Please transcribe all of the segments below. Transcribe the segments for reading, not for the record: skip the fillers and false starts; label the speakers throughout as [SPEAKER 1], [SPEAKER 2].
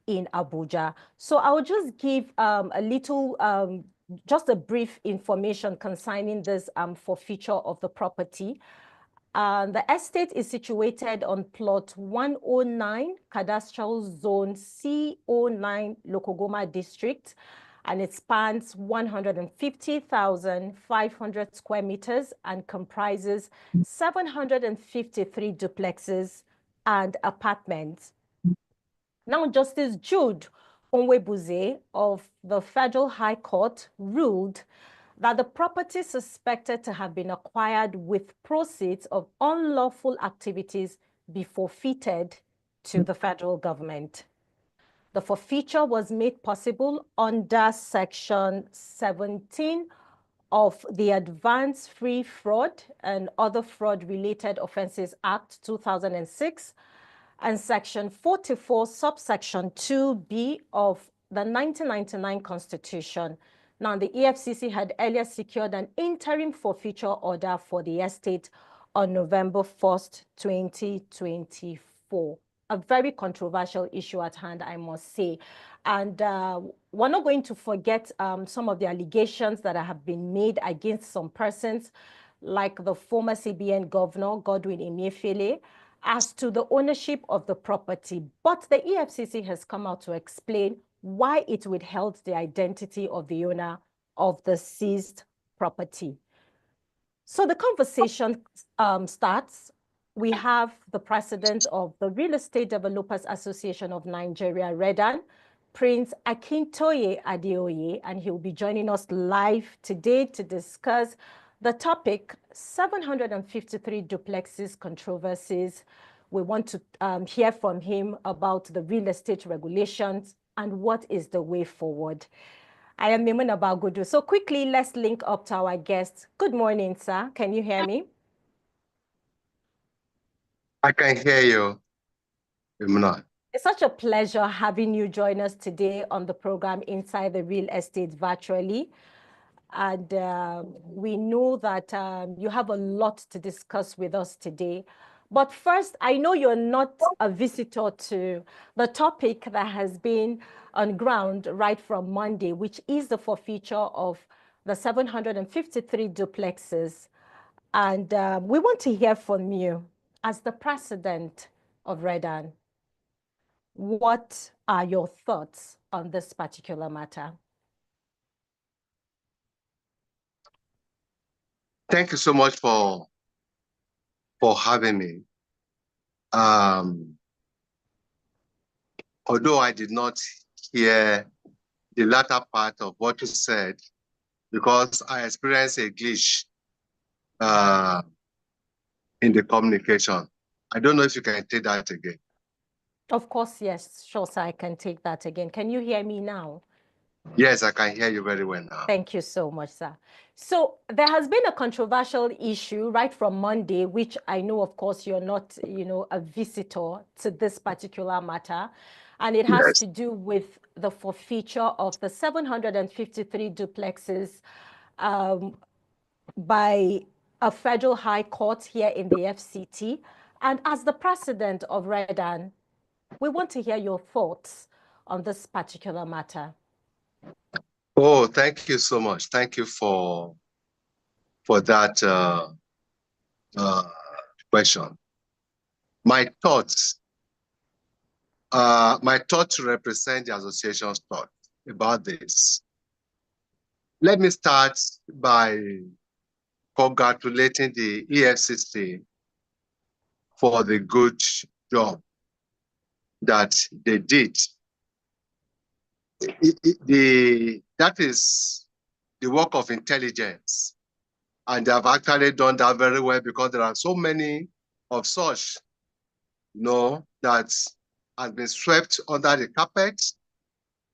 [SPEAKER 1] in Abuja. So I will just give a little, just a brief information concerning this forfeiture of the property. The estate is situated on plot 109, Cadastral Zone C09, Lokogoma District, and it spans 150,500 square meters and comprises 753 duplexes and apartments. Now, Justice Jude Onwebuze of the Federal High Court ruled that the property suspected to have been acquired with proceeds of unlawful activities be forfeited to the federal government. The forfeiture was made possible under Section 17 of the Advance Free Fraud and Other Fraud-Related Offences Act 2006 and Section 44, subsection 2B of the 1999 Constitution. Now, the EFCC had earlier secured an interim forfeiture order for the estate on November 1st, 2024. A very controversial issue at hand, I must say. And we're not going to forget some of the allegations that have been made against some persons, like the former CBN governor, Godwin Emefiele, as to the ownership of the property. But the EFCC has come out to explain why it withheld the identity of the owner of the seized property. So the conversation starts. We have the president of the Real Estate Developers Association of Nigeria, REDAN, Prince Akintoye Adeoye, and he'll be joining us live today to discuss the topic, 753 duplexes controversies. We want to hear from him about the real estate regulations and what is the way forward. I am Mimuna Bagudu. So quickly, let's link up to our guests. Good morning, sir. Can you hear me?
[SPEAKER 2] I can hear you, Mimuna.
[SPEAKER 1] It's such a pleasure having you join us today on the program Inside the Real Estate virtually. And we know that you have a lot to discuss with us today. But first, I know you're not a visitor to the topic that has been on ground right from Monday, which is the forfeiture of the 753 duplexes. And we want to hear from you as the president of REDAN. What are your thoughts on this particular matter?
[SPEAKER 2] Thank you so much for having me. Although I did not hear the latter part of what you said, because I experienced a glitch in the communication. I don't know if you can take that again.
[SPEAKER 1] Of course, yes. Sure, sir, I can take that again. Can you hear me now?
[SPEAKER 2] Yes, I can hear you very well now.
[SPEAKER 1] Thank you so much, sir. So there has been a controversial issue right from Monday, which I know, of course, you're not, a visitor to this particular matter. And it has to do with the forfeiture of the 753 duplexes by a federal high court here in the FCT. And as the president of REDAN, we want to hear your thoughts on this particular matter.
[SPEAKER 2] Oh, thank you so much. Thank you for that question. My thoughts represent the association's thought about this. Let me start by congratulating the EFCC for the good job that they did. That is the work of intelligence. And they have actually done that very well, because there are so many of such, that has been swept under the carpet,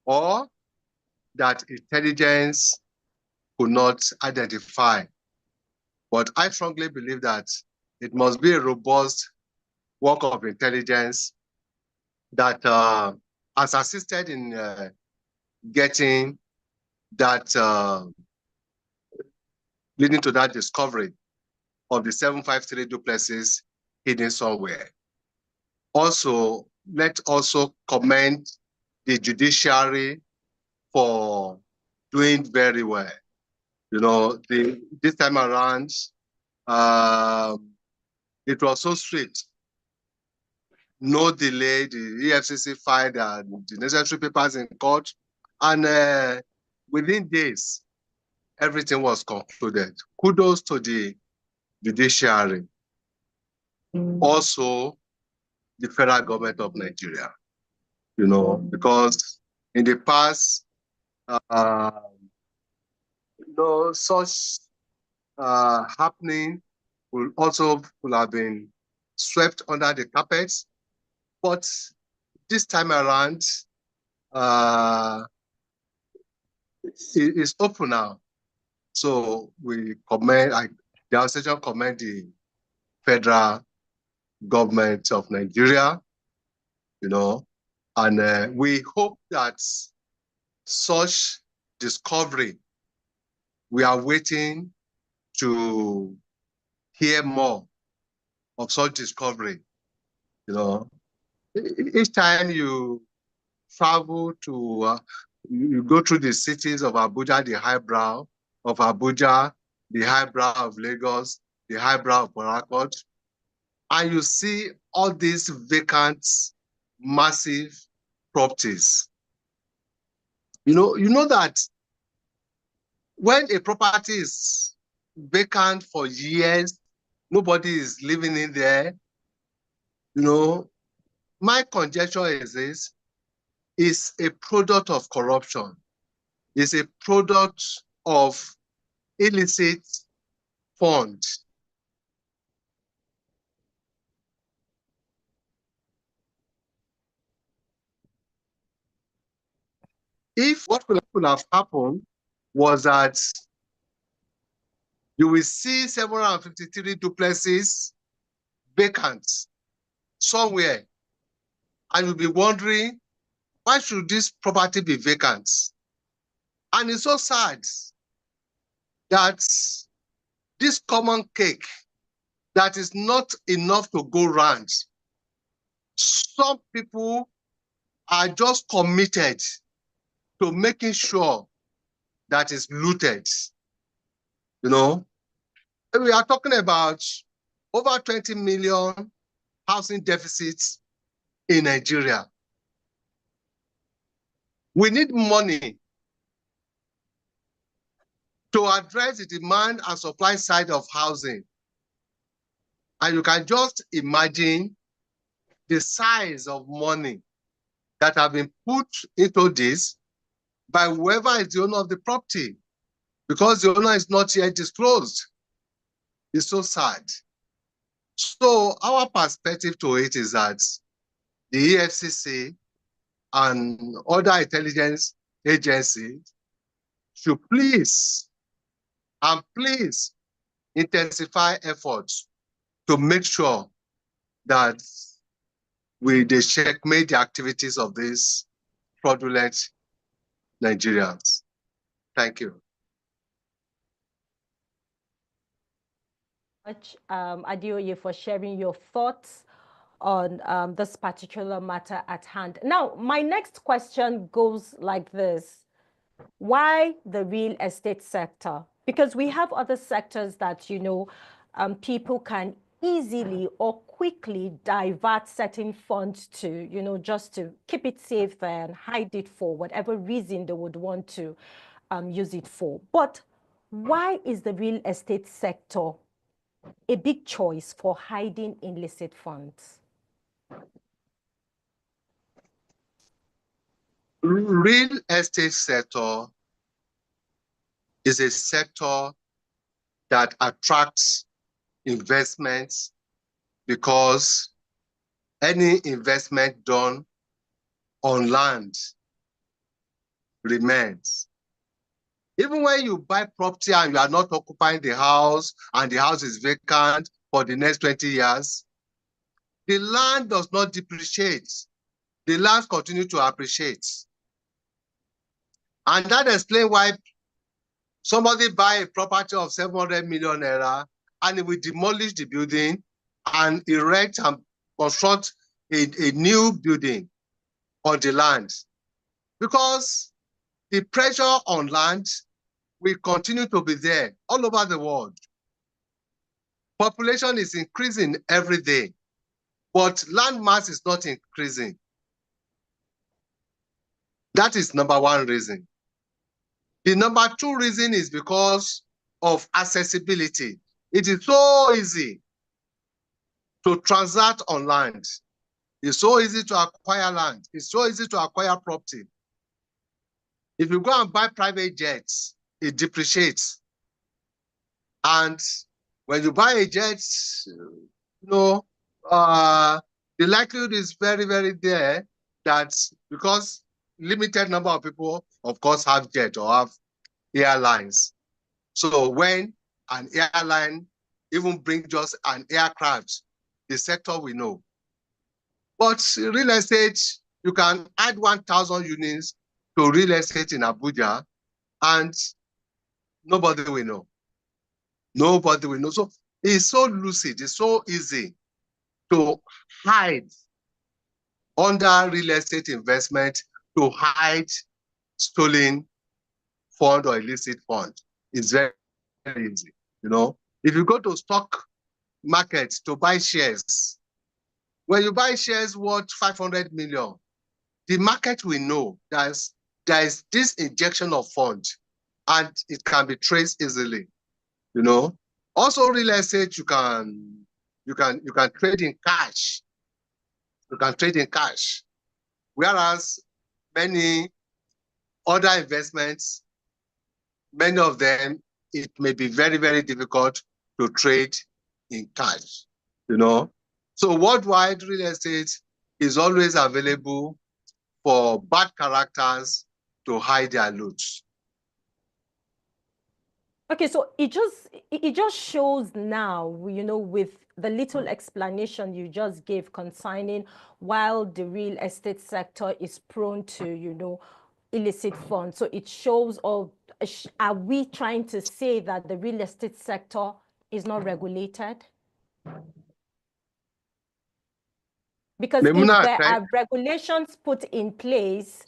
[SPEAKER 2] or that intelligence could not identify. But I strongly believe that it must be a robust work of intelligence that has assisted in getting that, leading to that discovery of the 753 duplexes hidden somewhere. Also, let's also commend the judiciary for doing very well. You know, this time around, it was so strict. No delay, the EFCC filed the necessary papers in court, and within days, everything was concluded. Kudos to the judiciary. Also, the federal government of Nigeria, you know, because in the past, you know, such happening will have been swept under the carpet. But this time around, it's open now. So we commend, the association commend the federal government of Nigeria, you know, and we hope that such discovery, we are waiting to hear more of such discovery, you know. Each time you travel to, you go through the cities of Abuja, the highbrow of Abuja, the highbrow of Lagos, the highbrow of Port Harcourt, and you see all these vacant, massive properties. You know that when a property is vacant for years, nobody is living in there, you know, my conjecture is this, is a product of corruption. It's a product of illicit funds. If what will have happened was that you will see 753 duplexes vacant somewhere, and you'll be wondering, why should this property be vacant? And it's so sad that this common cake that is not enough to go round, some people are just committed to making sure that it's looted. You know, we are talking about over 20 million housing deficits in Nigeria. We need money to address the demand and supply side of housing. And you can just imagine the size of money that have been put into this by whoever is the owner of the property, because the owner is not yet disclosed. It's so sad. So our perspective to it is that the EFCC and other intelligence agencies should please intensify efforts to make sure that they checkmate the activities of these fraudulent Nigerians. Thank you.
[SPEAKER 1] Much, Adeoye, for sharing your thoughts on this particular matter at hand. Now, my next question goes like this. Why the real estate sector? Because we have other sectors that, you know, people can easily or quickly divert certain funds to, you know, just to keep it safe and hide it for whatever reason they would want to use it for. But why is the real estate sector a big choice for hiding illicit funds?
[SPEAKER 2] Real estate sector is a sector that attracts investments because any investment done on land remains. Even when you buy property and you are not occupying the house and the house is vacant for the next 20 years, the land does not depreciate. The land continues to appreciate. And that explains why somebody buy a property of 700 million naira and we demolish the building and erect and construct a new building on the land. because the pressure on land will continue to be there all over the world. Population is increasing every day, but land mass is not increasing. That is number one reason. The number two reason is because of accessibility. It is so easy to transact on land. It's so easy to acquire land. It's so easy to acquire property. If you go and buy private jets, it depreciates. And when you buy a jet, the likelihood is very, very there that because limited number of people, of course, have jet or have airlines. So when an airline even brings just an aircraft, the sector will know. But real estate, you can add 1,000 units to real estate in Abuja and nobody will know. Nobody will know. So it's so lucid, it's so easy to hide under real estate investment, to hide stolen fund or illicit fund. It's very, very easy. If you go to stock markets to buy shares, when you buy shares worth 500 million, the market will know there is this injection of funds and it can be traced easily. Also real estate, you can trade in cash. You can trade in cash. Whereas many other investments, many of them, it may be very, very difficult to trade in cash. So worldwide real estate is always available for bad characters to hide their loot.
[SPEAKER 1] Okay, so it just shows now, with the little explanation you just gave concerning while the real estate sector is prone to, illicit funds. So it shows, or are we trying to say that the real estate sector is not regulated? Because if there are regulations put in place,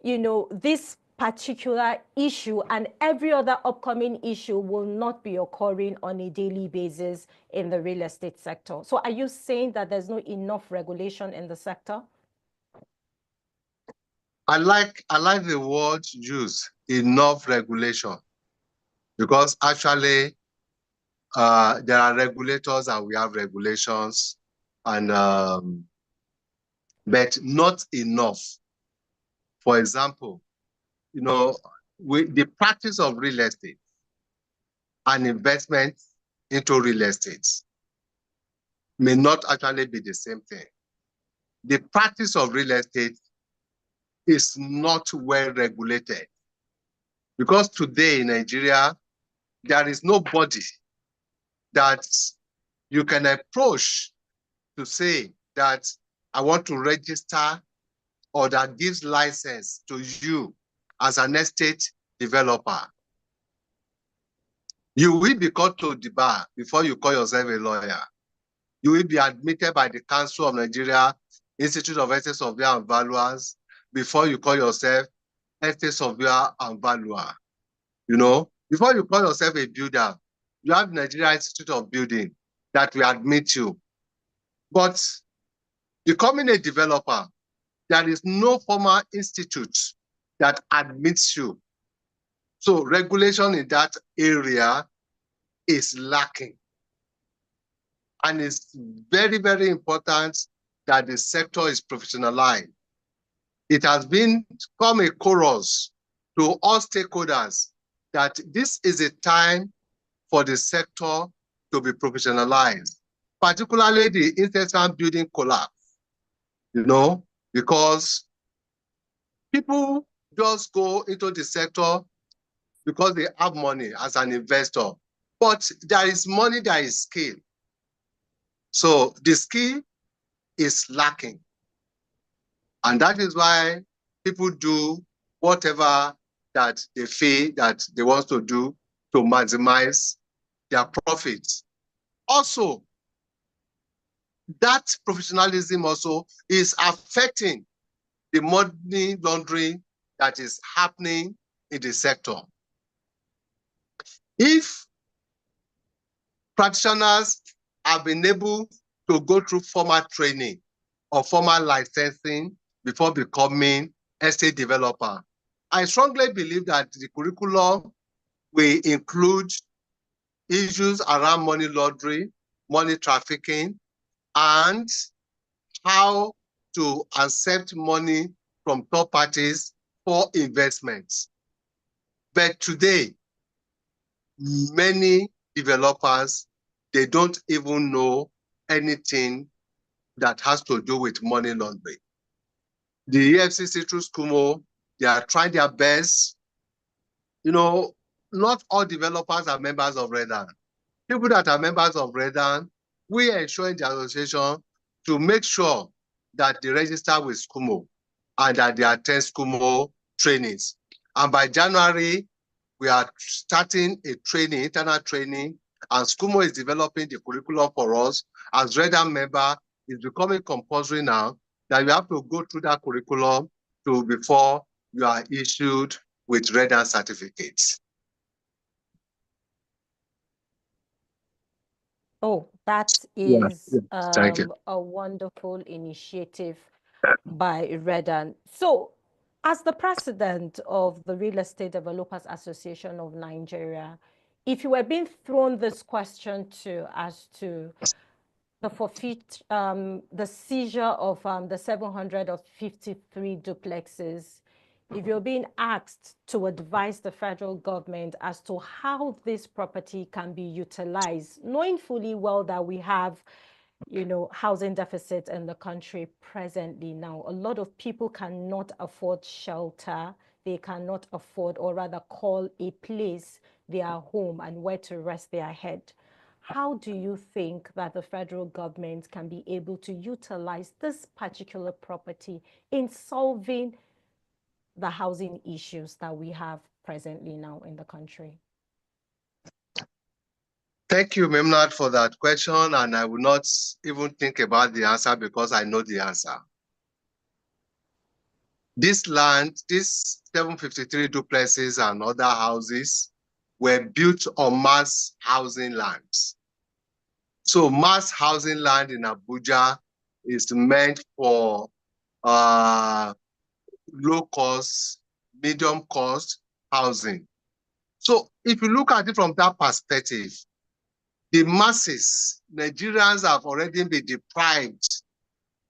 [SPEAKER 1] this particular issue and every other upcoming issue will not be occurring on a daily basis in the real estate sector. So are you saying that there's not enough regulation in the sector?
[SPEAKER 2] I like the word used, enough regulation, because actually there are regulators and we have regulations, and but not enough. For example, the practice of real estate and investment into real estate may not actually be the same thing. The practice of real estate is not well regulated, because today in Nigeria, there is nobody that you can approach to say that I want to register, or that gives license to you as an estate developer. You will be called to the bar before you call yourself a lawyer. You will be admitted by the Council of Nigeria Institute of Estate Surveyor and Valuers before you call yourself estate surveyor and valuer. Before you call yourself a builder, you have Nigeria Institute of Building that will admit you. But becoming a developer, there is no formal institute that admits you. So regulation in that area is lacking. And it's very, very important that the sector is professionalized. It has become a chorus to all stakeholders that this is a time for the sector to be professionalized, particularly the incessant building collapse, because people just go into the sector because they have money as an investor. But there is money, there is skill. So the skill is lacking. And that is why people do whatever that they feel that they want to do to maximize their profits. Also, that professionalism also is affecting the money laundering that is happening in the sector. If practitioners have been able to go through formal training or formal licensing before becoming estate developer, I strongly believe that the curriculum will include issues around money laundering, money trafficking, and how to accept money from third parties for investments. But today, many developers, they don't even know anything that has to do with money laundering. The EFCC through SCUMO, they are trying their best. You know, not all developers are members of REDAN. People that are members of REDAN, we ensure in the association to make sure that they register with SCUMO and that they attend SCUMO trainings. And by January, we are starting a training, internal training, and SCUMO is developing the curriculum for us. As REDAN member, it's becoming compulsory now that you have to go through that curriculum before you are issued with REDAN certificates.
[SPEAKER 1] Oh, that is
[SPEAKER 2] Thank you.
[SPEAKER 1] a wonderful initiative by REDAN. So, as the president of the Real Estate Developers Association of Nigeria, if you were being thrown this question as to the seizure of the 753 duplexes, if you're being asked to advise the federal government as to how this property can be utilized, knowing fully well that we have, housing deficit in the country presently now, a lot of people cannot afford shelter. They cannot afford, or rather call a place their home and where to rest their head. How do you think that the federal government can be able to utilize this particular property in solving the housing issues that we have presently now in the country?
[SPEAKER 2] Thank you, Memnat, for that question. And I will not even think about the answer because I know the answer. This land, these 753 duplexes and other houses were built on mass housing lands. So mass housing land in Abuja is meant for low cost, medium cost housing. So if you look at it from that perspective, the masses, Nigerians have already been deprived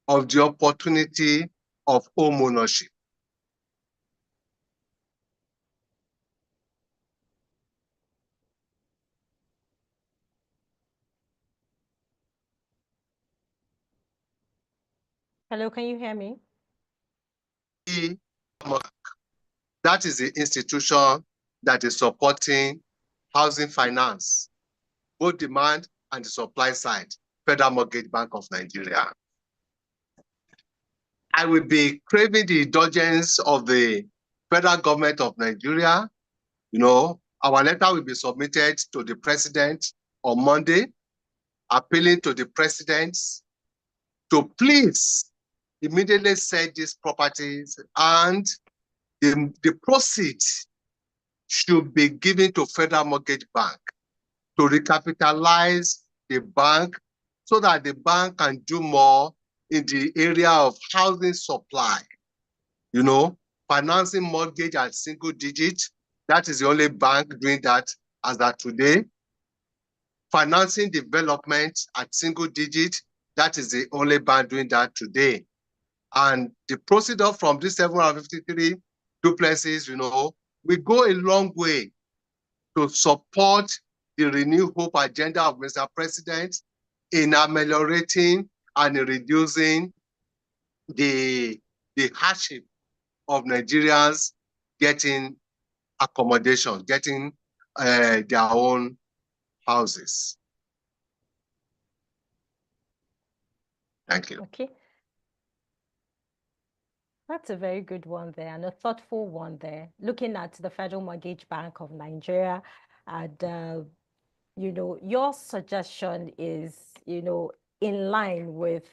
[SPEAKER 2] of the opportunity of home ownership.
[SPEAKER 1] Hello, can you hear me?
[SPEAKER 2] That is the institution that is supporting housing finance, both demand and the supply side, Federal Mortgage Bank of Nigeria. I will be craving the indulgence of the federal government of Nigeria. Our letter will be submitted to the president on Monday, appealing to the president to please immediately sell these properties, and the proceeds should be given to Federal Mortgage Bank to recapitalize the bank so that the bank can do more in the area of housing supply. Financing mortgage at single digit, that is the only bank doing that as of today. Financing development at single digit, that is the only bank doing that today. And the procedure from these 753 duplexes, we go a long way to support the Renew Hope agenda of Mr. President in ameliorating and reducing the hardship of Nigerians getting accommodation, getting their own houses. Thank you.
[SPEAKER 1] Okay. That's a very good one there, and a thoughtful one there. Looking at the Federal Mortgage Bank of Nigeria, and your suggestion is, in line with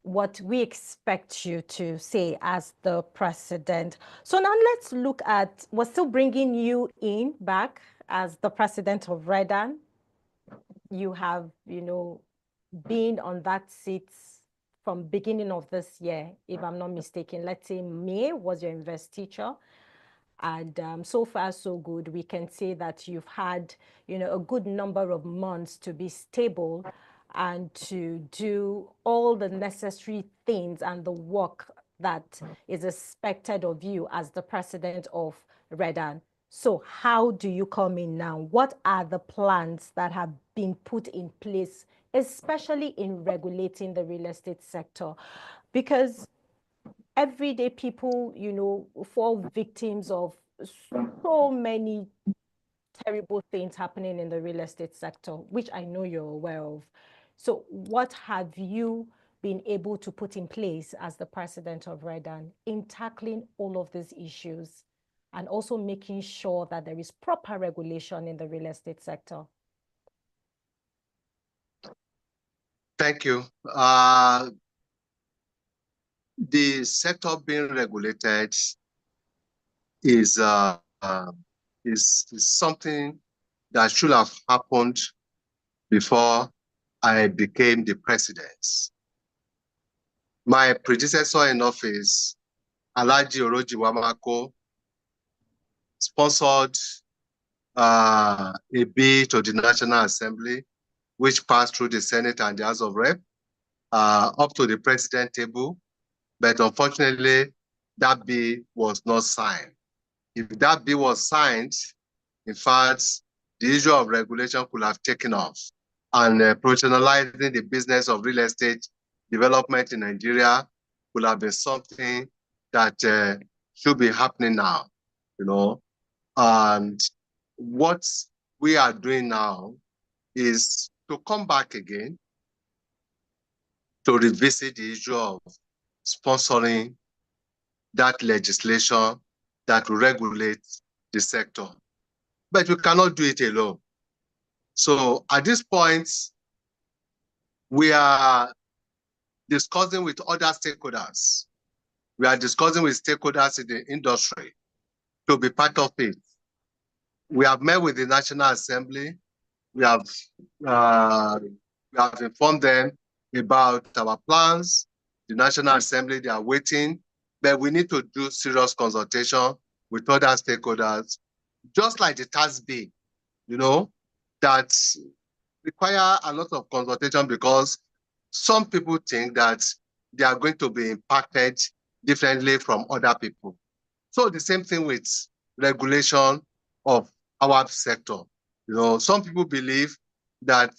[SPEAKER 1] what we expect you to say as the president. So now let's look at, we're still bringing you in back as the president of REDAN. You have, been on that seat from beginning of this year, if I'm not mistaken. Let's say May was your investiture. And so far, so good. We can say that you've had, a good number of months to be stable and to do all the necessary things and the work that is expected of you as the president of REDAN. So how do you come in now? What are the plans that have been put in place, especially in regulating the real estate sector? Because everyday people, fall victims of so many terrible things happening in the real estate sector, which I know you're aware of. So what have you been able to put in place as the president of REDAN in tackling all of these issues and also making sure that there is proper regulation in the real estate sector?
[SPEAKER 2] Thank you. The sector being regulated is, is something that should have happened before I became the president. My predecessor in office, Alhaji Oroji Wamako, sponsored a bill to the National Assembly, which passed through the Senate and the House of Rep, up to the president table. But unfortunately, that bill was not signed. If that bill was signed, in fact, the issue of regulation could have taken off, and professionalizing the business of real estate development in Nigeria could have been something that should be happening now, And what we are doing now is to come back again to revisit the issue of sponsoring that legislation that will regulate the sector. But we cannot do it alone. So at this point, we are discussing with other stakeholders. We are discussing with stakeholders in the industry to be part of it. We have met with the National Assembly. We have informed them about our plans. The National Assembly, they are waiting, but we need to do serious consultation with other stakeholders, just like the tax bill, that require a lot of consultation because some people think that they are going to be impacted differently from other people. So the same thing with regulation of our sector. Some people believe that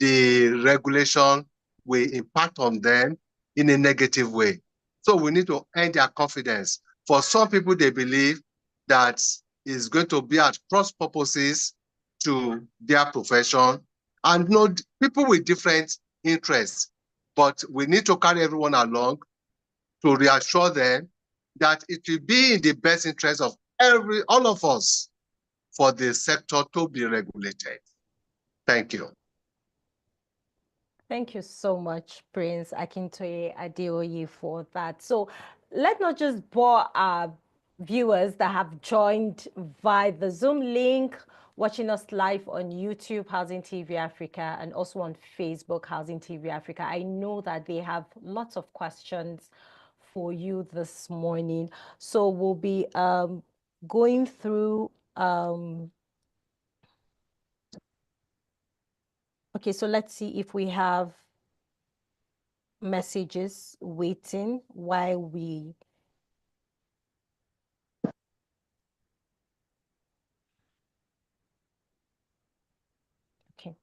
[SPEAKER 2] the regulation will impact on them in a negative way. So we need to earn their confidence. For some people, they believe that it's going to be at cross purposes to their profession. And people with different interests, but we need to carry everyone along to reassure them that it will be in the best interest of all of us for the sector to be regulated. Thank you.
[SPEAKER 1] Thank you so much, Prince Akintoye Adeoye, for that. So let's not just bore our viewers that have joined via the Zoom link, watching us live on YouTube, Housing TV Africa, and also on Facebook, Housing TV Africa. I know that they have lots of questions for you this morning. So we'll be going through okay, so let's see if we have messages waiting while we okay.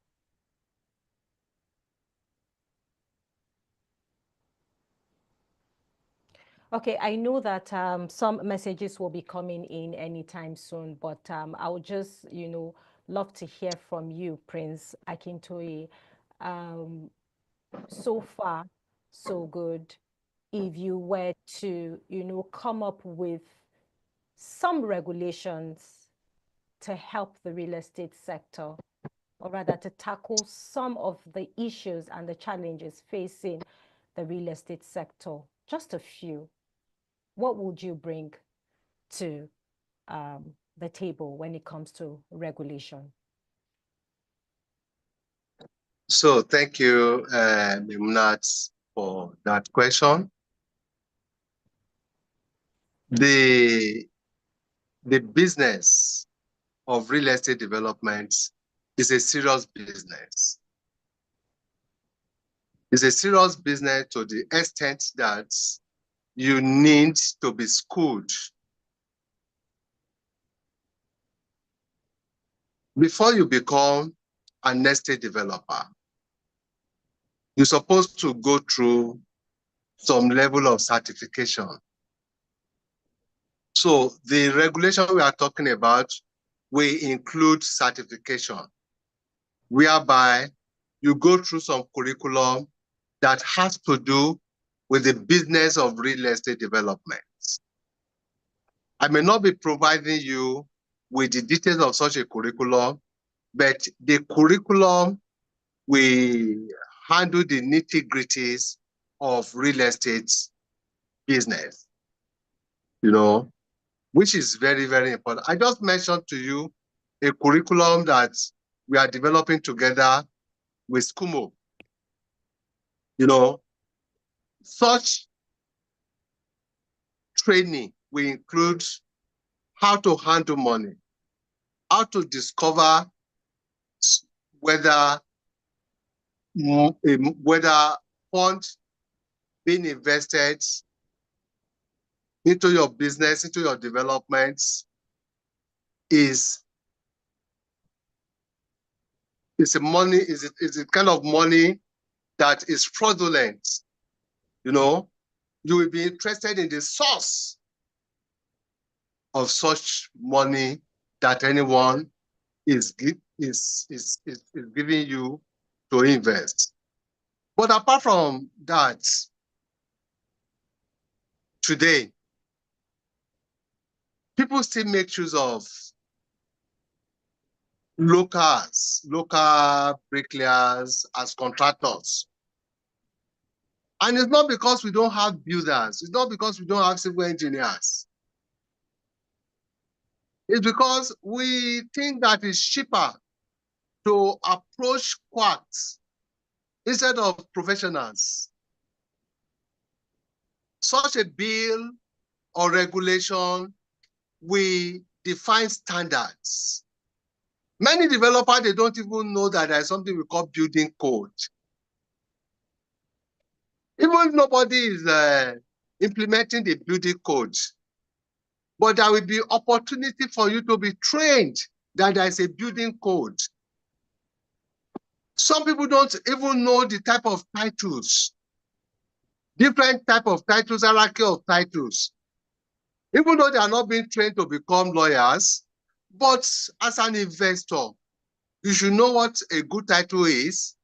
[SPEAKER 1] Okay, I know that some messages will be coming in anytime soon, but I would just, love to hear from you, Prince Akintoye. So far, so good. If you were to, come up with some regulations to help the real estate sector, or rather to tackle some of the issues and the challenges facing the the real estate sector, just a few, what would you bring to the table when it comes to regulation?
[SPEAKER 2] So thank you, Mimunat, for that question. The business of real estate development is a serious business. It's a serious business to the extent that you need to be schooled. Before you become an estate developer, you're supposed to go through some level of certification. So the regulation we are talking about will include certification, whereby you go through some curriculum that has to do with the business of real estate development. I may not be providing you with the details of such a curriculum, but the curriculum will handle the nitty-gritties of real estate business, which is very, very important. I just mentioned to you a curriculum that we are developing together with SCUMO. Such training will include how to handle money, how to discover whether funds being invested into your business, into your developments is a kind of money that is fraudulent. You will be interested in the source of such money that anyone is giving you to invest. But apart from that, today, people still make use of local bricklayers as contractors. And it's not because we don't have builders. It's not because we don't have civil engineers. It's because we think that it's cheaper to approach quacks instead of professionals. Such a bill or regulation will define standards. Many developers, they don't even know that there's something we call building code. Even if nobody is implementing the building code, but there will be opportunity for you to be trained that there is a building code. Some people don't even know the type of titles, different type of titles, hierarchy of titles. Even though they are not being trained to become lawyers, but as an investor, you should know what a good title is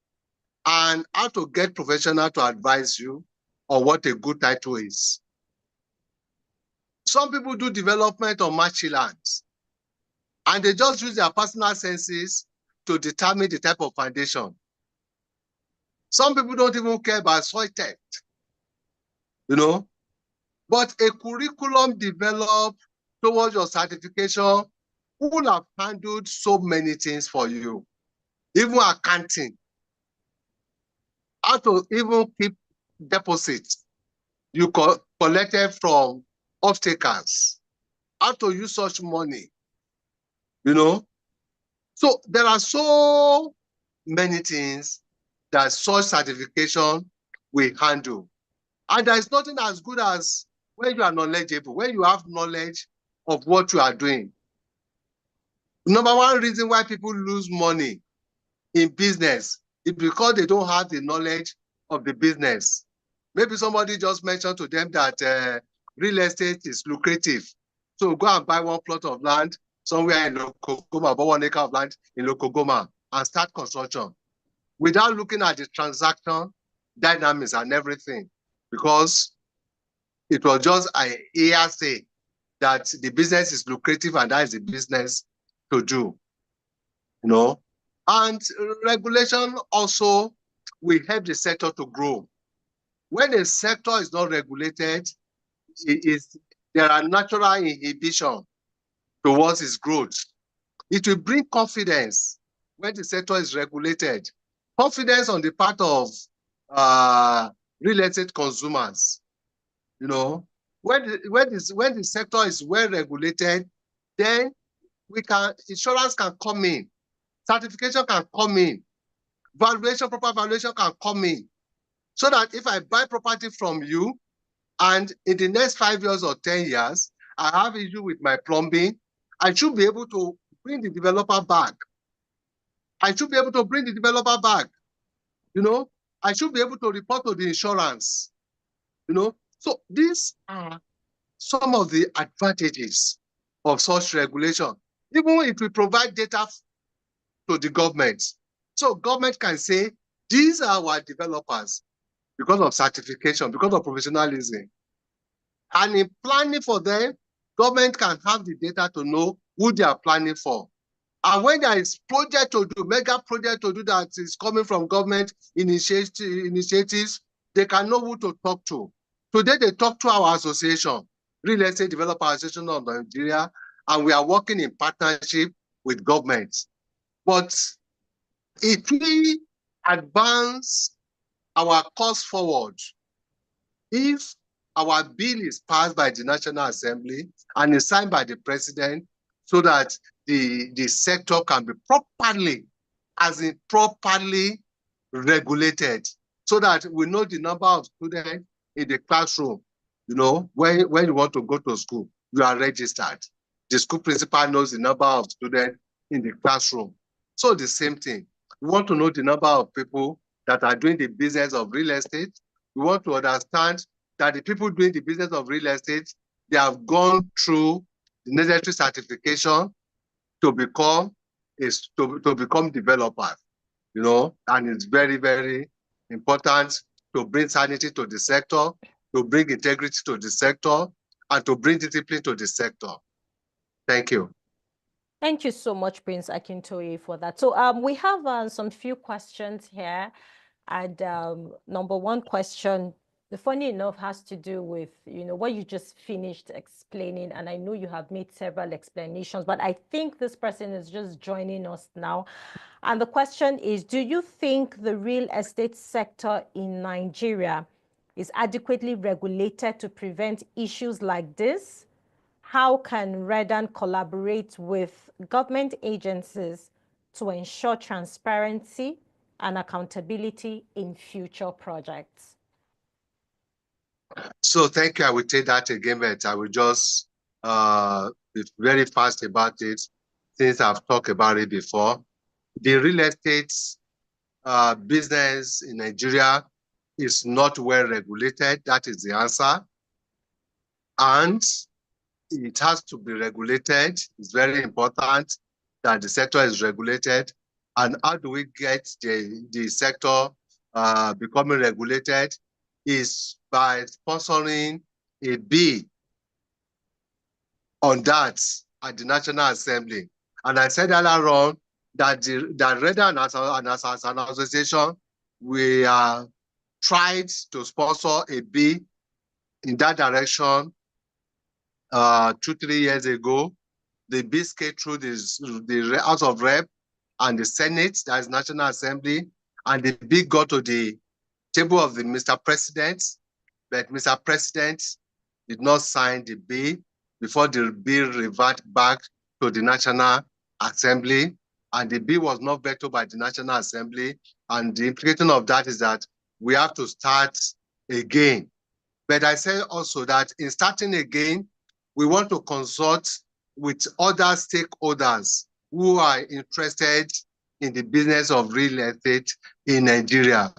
[SPEAKER 2] and how to get professional to advise you on what a good title is. Some people do development on marshy lands, and they just use their personal senses to determine the type of foundation. Some people don't even care about soil test, But a curriculum developed towards your certification will have handled so many things for you, even accounting, how to even keep deposits you collected from off-takers, how to use such money, So there are so many things that such certification will handle. And there is nothing as good as when you are knowledgeable, when you have knowledge of what you are doing. Number one reason why people lose money in business is because they don't have the knowledge of the business. Maybe somebody just mentioned to them that real estate is lucrative. So go and buy one plot of land somewhere in Lokogoma, about 1 acre of land in Lokogoma, and start construction without looking at the transaction dynamics and everything, because it was just an hearsay that the business is lucrative and that is the business to do, And regulation also will help the sector to grow. When a sector is not regulated, there are natural inhibition towards its growth. It will bring confidence when the sector is regulated. Confidence on the part of real estate consumers. You know, when the sector is well regulated, then insurance can come in, certification can come in, proper valuation can come in. So that if I buy property from you, and in the next 5 years or 10 years, I have issue with my plumbing, I should be able to bring the developer back. I should be able to bring the developer back. You know, I should be able to report to the insurance. You know, so these are some of the advantages of such regulation. Even if we provide data to the government, so government can say, these are our developers because of certification, because of professionalism. And in planning for them, government can have the data to know who they are planning for. And when there is project to do, mega project to do that is coming from government initiatives, they can know who to talk to. Today, they talk to our association, Real Estate Developer Association of Nigeria, and we are working in partnership with government. But if we advance our cause forward, if our bill is passed by the National Assembly and is signed by the president so that the sector can be properly regulated, so that we know the number of students in the classroom. You know, when you want to go to school, you are registered. The school principal knows the number of students in the classroom. So the same thing. We want to know the number of people that are doing the business of real estate. We want to understand that the people doing the business of real estate, they have gone through the necessary certification to become developers, you know, and it's very, very important to bring sanity to the sector, to bring integrity to the sector, and to bring discipline to the sector. Thank you.
[SPEAKER 1] Thank you so much, Prince Akintoye, for that. So we have some few questions here. And number one question, the funny enough, has to do with, you know, what you just finished explaining. And I know you have made several explanations, but I think this person is just joining us now. And the question is, do you think the real estate sector in Nigeria is adequately regulated to prevent issues like this? How can REDAN collaborate with government agencies to ensure transparency and accountability in future projects?
[SPEAKER 2] So thank you. I will take that again, but I will just be very fast about it since I've talked about it before. The real estate business in Nigeria is not well regulated. That is the answer. And it has to be regulated. It's very important that the sector is regulated. And how do we get the sector becoming regulated? Is by sponsoring a bill on that at the National Assembly. And I said earlier on that REDAN as an association, we tried to sponsor a bill in that direction 2-3 years ago. The bill came through the House of Rep and the Senate, that is National Assembly, and the bill got to the table of the Mr. President, but Mr. President did not sign the bill before the bill reverted back to the National Assembly, and the bill was not vetoed by the National Assembly, and the implication of that is that we have to start again. But I said also that in starting again, we want to consult with other stakeholders who are interested in the business of real estate in Nigeria,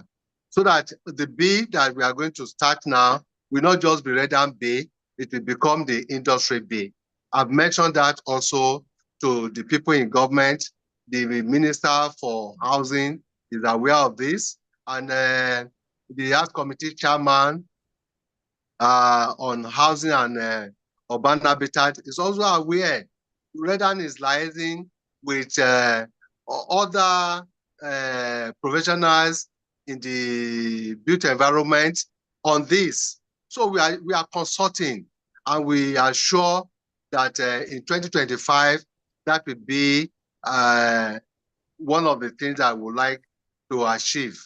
[SPEAKER 2] so that the bill that we are going to start now will not just be REDAN bill, it will become the industry bill. I've mentioned that also to the people in government. The Minister for Housing is aware of this, and the House Committee Chairman on Housing and Urban Habitat is also aware. REDAN is liaising with other professionals in the built environment on this. So we are consulting, and we are sure that in 2025, that will be one of the things I would like to achieve,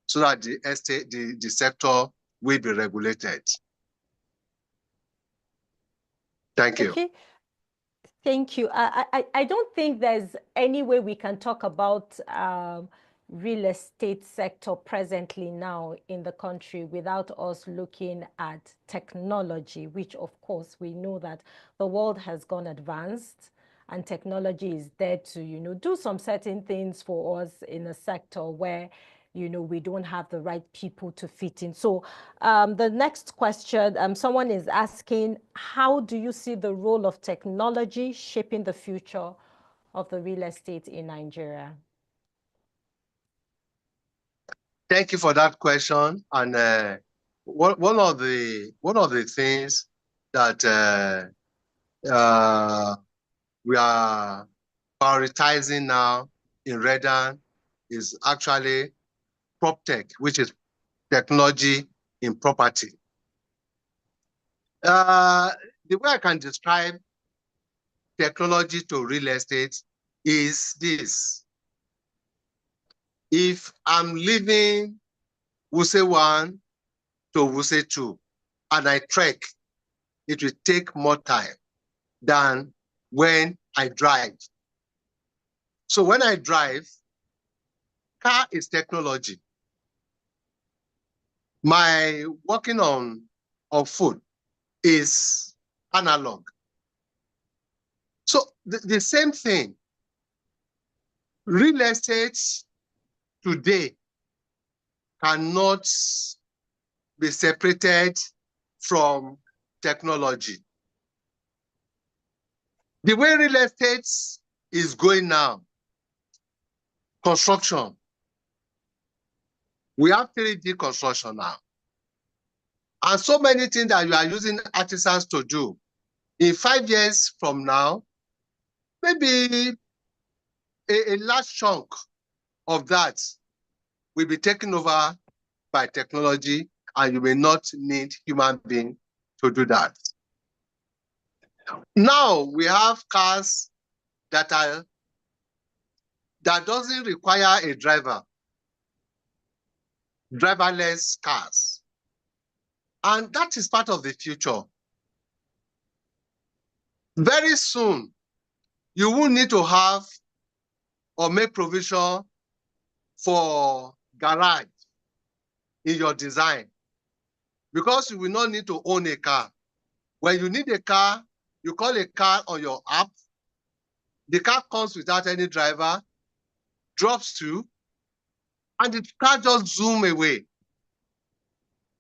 [SPEAKER 2] so that the sector will be regulated. Thank you.
[SPEAKER 1] Okay. Thank you. I don't think there's any way we can talk about real estate sector presently now in the country without us looking at technology, which of course we know that the world has gone advanced and technology is there to, do some certain things for us in a sector where we don't have the right people to fit in. So the next question, someone is asking, how do you see the role of technology shaping the future of the real estate in Nigeria?
[SPEAKER 2] Thank you for that question. And one of the things that we are prioritizing now in REDAN is actually PropTech, which is technology in property. The way I can describe technology to real estate is this. If I'm leaving Wuse 1 to Wuse 2 and I trek, it will take more time than when I drive. So when I drive, car is technology. My walking on foot is analog. So the same thing, real estate today cannot be separated from technology. The way real estate is going now, construction, we have 3D construction now. And so many things that you are using artisans to do. In 5 years from now, maybe a large chunk of that will be taken over by technology, and you may not need human being to do that. Now we have cars that doesn't require a driver, driverless cars. And that is part of the future. Very soon, you will need to have or make provision for garage in your design, because you will not need to own a car. When you need a car, you call a car on your app. The car comes without any driver, drops you, and the car just zoom away.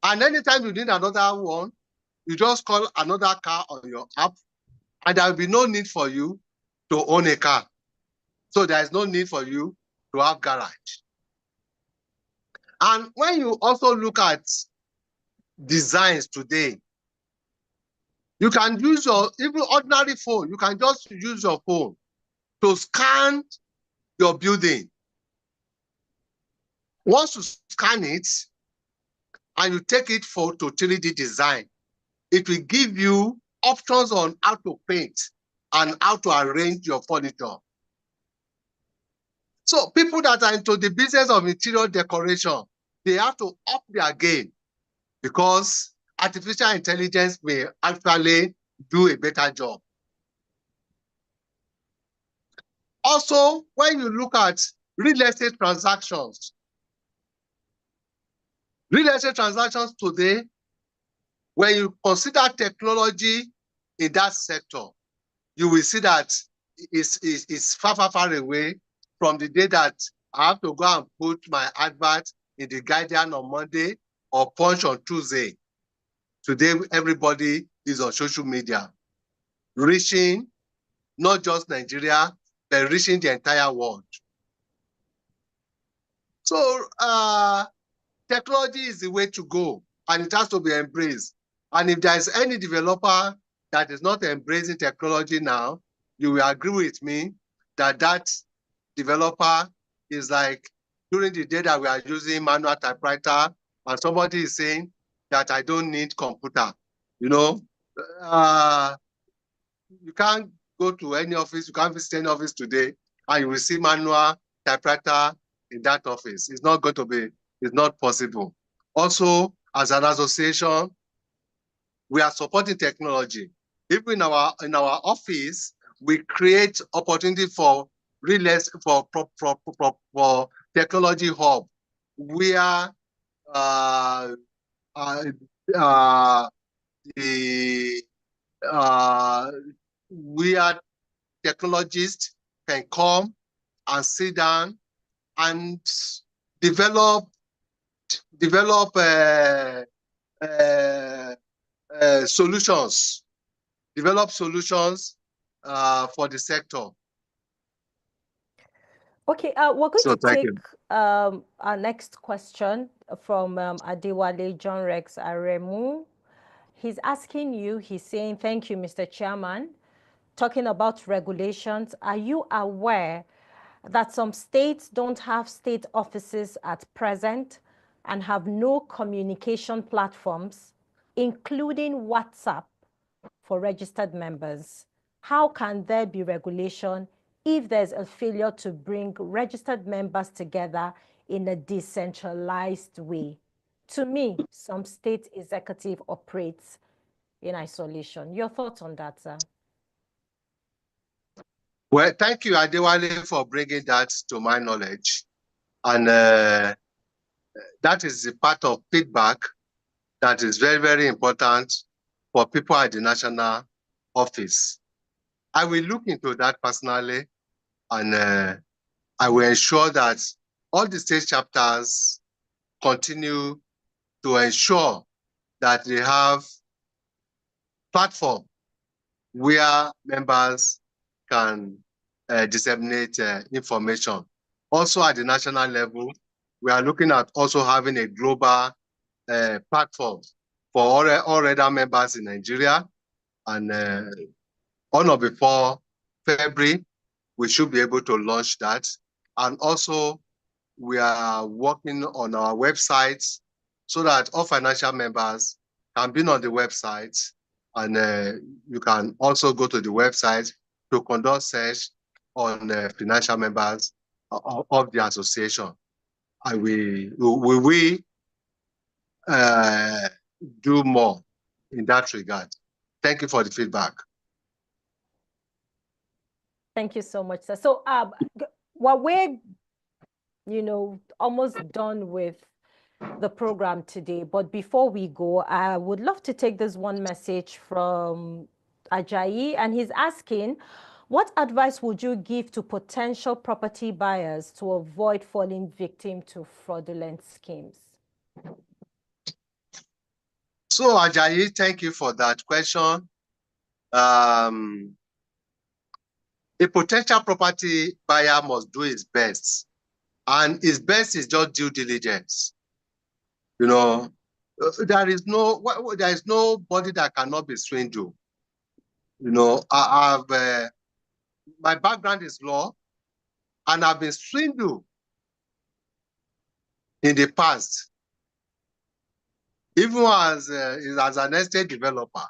[SPEAKER 2] And anytime you need another one, you just call another car on your app, and there will be no need for you to own a car. So there is no need for you to have garage. And when you also look at designs today, you can use your even ordinary phone. You can just use your phone to scan your building. Once you scan it and you take it to 3D design, it will give you options on how to paint and how to arrange your furniture. So people that are into the business of interior decoration, they have to up their game, because artificial intelligence may actually do a better job. Also, when you look at real estate transactions today, when you consider technology in that sector, you will see that it's far, far, far away from the day that I have to go and put my advert in the Guardian on Monday or Punch on Tuesday. Today, everybody is on social media, reaching not just Nigeria, but reaching the entire world. So technology is the way to go, and it has to be embraced. And if there is any developer that is not embracing technology now, you will agree with me that that developer is like during the day that we are using manual typewriter and somebody is saying that I don't need computer, you know, you can't go to any office, you can't visit any office today, and you will see manual typewriter in that office. It's not going to be, it's not possible. Also, as an association, we are supporting technology. Even in our office, we create opportunity for for technology hub, where uh, uh, uh, the where technologists can come and sit down and develop uh, solutions, for the sector.
[SPEAKER 1] Okay, we're going
[SPEAKER 2] So
[SPEAKER 1] to
[SPEAKER 2] thank
[SPEAKER 1] take
[SPEAKER 2] you.
[SPEAKER 1] our next question from Adewale John Rex Aremu. He's asking you, he's saying, thank you, Mr. Chairman. Talking about regulations, are you aware that some states don't have state offices at present and have no communication platforms, including WhatsApp, for registered members? How can there be regulation if there's a failure to bring registered members together in a decentralized way? To me, some state executive operates in isolation. Your thoughts on that, sir?
[SPEAKER 2] Well, thank you, Adewale, for bringing that to my knowledge. And that is the part of feedback that is very, very important for people at the national office. I will look into that personally, and I will ensure that all the state chapters continue to ensure that they have platform where members can disseminate information. Also at the national level, we are looking at also having a global platform for all REDAN members in Nigeria. And on or before February, we should be able to launch that. And also, we are working on our websites so that all financial members can be on the website, and you can also go to the website to conduct search on financial members of the association. And we do more in that regard. Thank you for the feedback.
[SPEAKER 1] Thank you so much, sir. So while we're, almost done with the program today, but before we go, I would love to take this one message from Ajayi, and he's asking, what advice would you give to potential property buyers to avoid falling victim to fraudulent schemes?
[SPEAKER 2] So Ajayi, thank you for that question. A potential property buyer must do his best, and his best is just due diligence. There is nobody that cannot be swindled. I have my background is law, and I've been swindled in the past, even as an estate developer.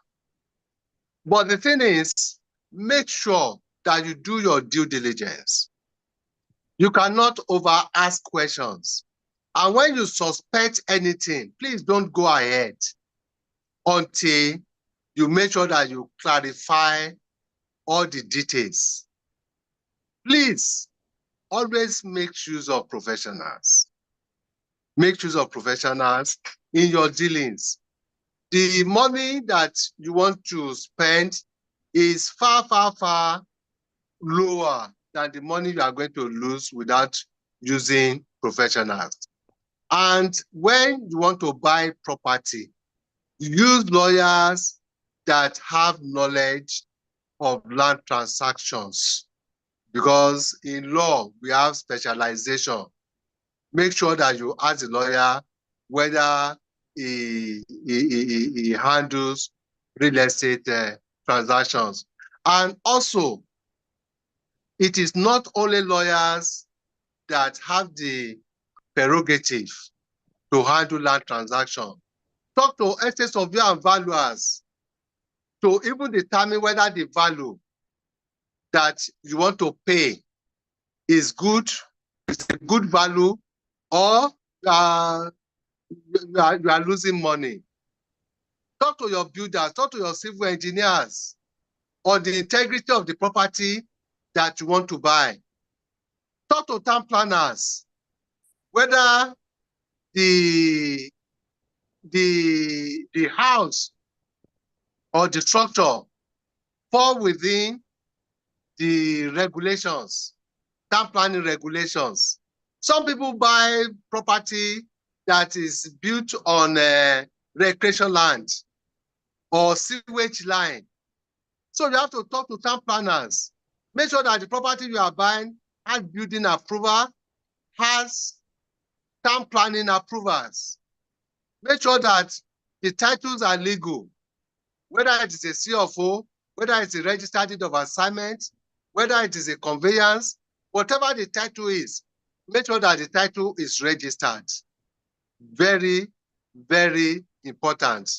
[SPEAKER 2] But the thing is, make sure that you do your due diligence. You cannot over ask questions. And when you suspect anything, please don't go ahead until you make sure that you clarify all the details. Please always make use of professionals. Make use of professionals in your dealings. The money that you want to spend is far, far, far lower than the money you are going to lose without using professionals. And when you want to buy property, use lawyers that have knowledge of land transactions, because in law, we have specialization. Make sure that you ask the lawyer whether he handles real estate transactions. And also, it is not only lawyers that have the prerogative to handle land transaction. Talk to estate surveyor and valuers to even determine whether the value that you want to pay is good, it's a good value, or you are losing money. Talk to your builders, talk to your civil engineers on the integrity of the property that you want to buy. Talk to town planners whether the house or the structure fall within the regulations, town planning regulations. Some people buy property that is built on recreation land or sewage line. So you have to talk to town planners. Make sure that the property you are buying has building approval, has town planning approvals. Make sure that the titles are legal, whether it is a CFO, whether it's a registered deed of assignment, whether it is a conveyance, whatever the title is, make sure that the title is registered. Very, very important.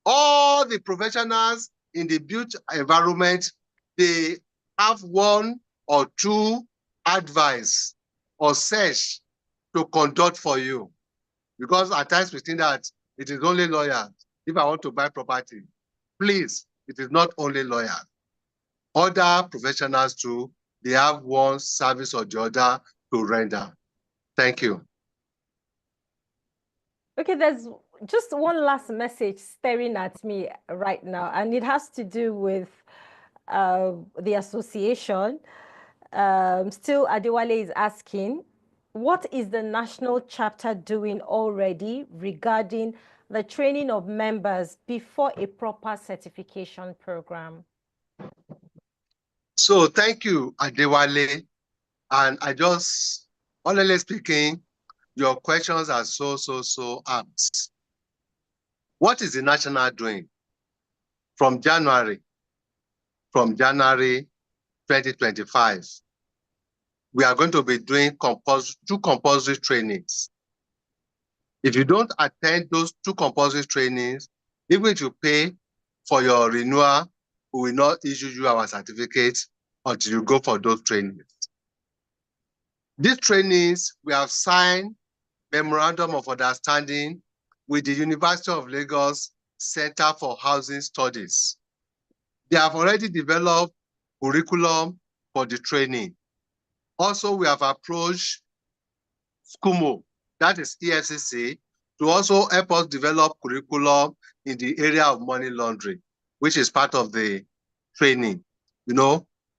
[SPEAKER 2] All the professionals in the built environment, they have one or two advice or search to conduct for you. Because at times we think that it is only lawyers. If I want to buy property, please, it is not only lawyers. Other professionals too, they have one service or the other to render. Thank you.
[SPEAKER 1] Okay, there's just one last message staring at me right now, and it has to do with the association. Still, Adewale is asking, what is the national chapter doing already regarding the training of members before a proper certification program?
[SPEAKER 2] So thank you, Adewale. And I just, honestly speaking, your questions are so apt. What is the national doing? From January 2025, we are going to be doing two compulsory trainings. If you don't attend those two compulsory trainings, even if you pay for your renewal, we will not issue you our certificate until you go for those trainings. These trainings, we have signed memorandum of understanding with the University of Lagos Center for Housing Studies. They have already developed curriculum for the training. Also, we have approached SCUMO, that is EFCC, to also help us develop curriculum in the area of money laundering, which is part of the training,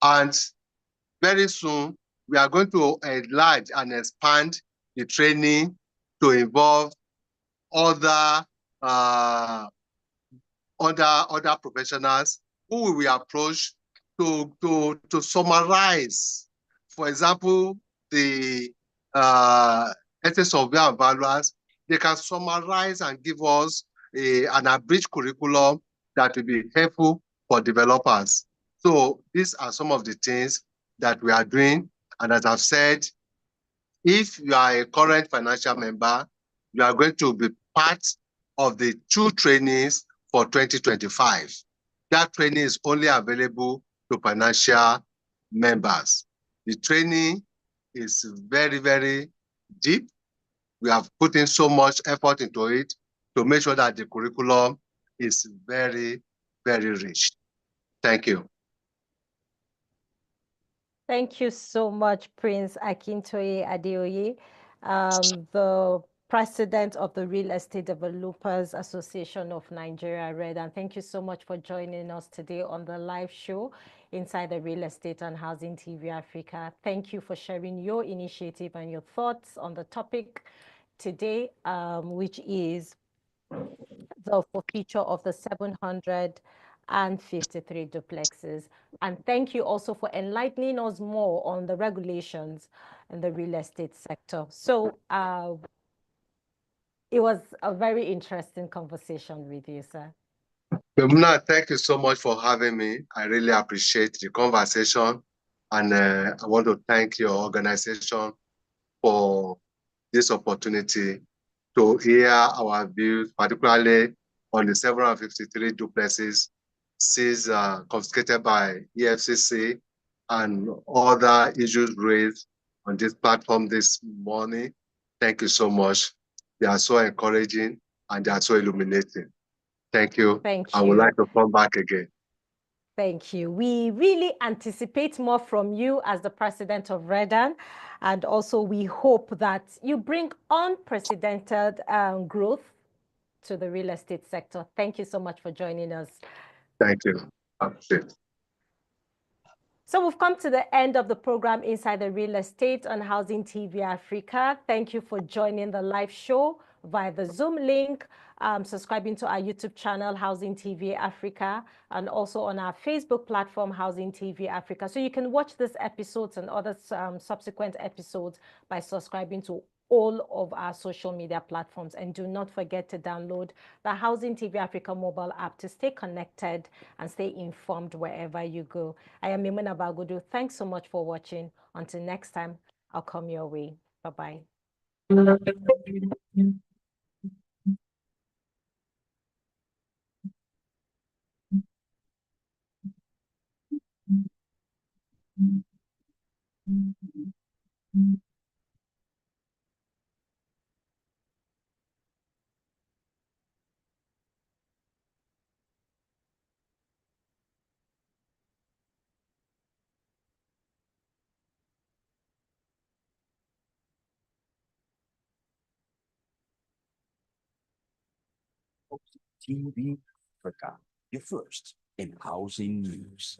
[SPEAKER 2] and very soon we are going to enlarge and expand the training to involve other professionals who we approach to summarize. For example, the estate surveyor and valuers, they can summarize and give us an abridged curriculum that will be helpful for developers. So these are some of the things that we are doing. And as I've said, if you are a current financial member, you are going to be part of the two trainings for 2025. That training is only available to financial members. The training is very, very deep. We have put in so much effort into it to make sure that the curriculum is very, very rich. Thank you.
[SPEAKER 1] Thank you so much, Prince Akintoye Adeoye, the president of the Real Estate Developers Association of Nigeria, REDAN. Thank you so much for joining us today on the live show inside the Real Estate and Housing TV Africa. Thank you for sharing your initiative and your thoughts on the topic today, which is the forfeiture of the 753 duplexes. And thank you also for enlightening us more on the regulations in the real estate sector. So it was a very interesting conversation with you, sir.
[SPEAKER 2] Memuna, thank you so much for having me. I really appreciate the conversation. And I want to thank your organization for this opportunity to hear our views, particularly on the 753 duplexes seized, confiscated by EFCC and other issues raised on this platform this morning. Thank you so much. They are so encouraging and they are so illuminating. Thank you.
[SPEAKER 1] Thank you.
[SPEAKER 2] I would like to come back again.
[SPEAKER 1] Thank you. We really anticipate more from you as the president of REDAN. And also we hope that you bring unprecedented growth to the real estate sector. Thank you so much for joining us.
[SPEAKER 2] Thank you.
[SPEAKER 1] So we've come to the end of the program Inside the Real Estate on Housing TV Africa. Thank you for joining the live show via the Zoom link, subscribing to our YouTube channel, Housing TV Africa, and also on our Facebook platform, Housing TV Africa. So you can watch this episodes and other subsequent episodes by subscribing to all of our social media platforms. And do not forget to download the Housing TV Africa mobile app to stay connected and stay informed wherever you go. I am Mimuna Bagudu. Thanks so much for watching. Until next time, I'll come your way. Bye-bye.
[SPEAKER 3] TV Africa, your first in housing news.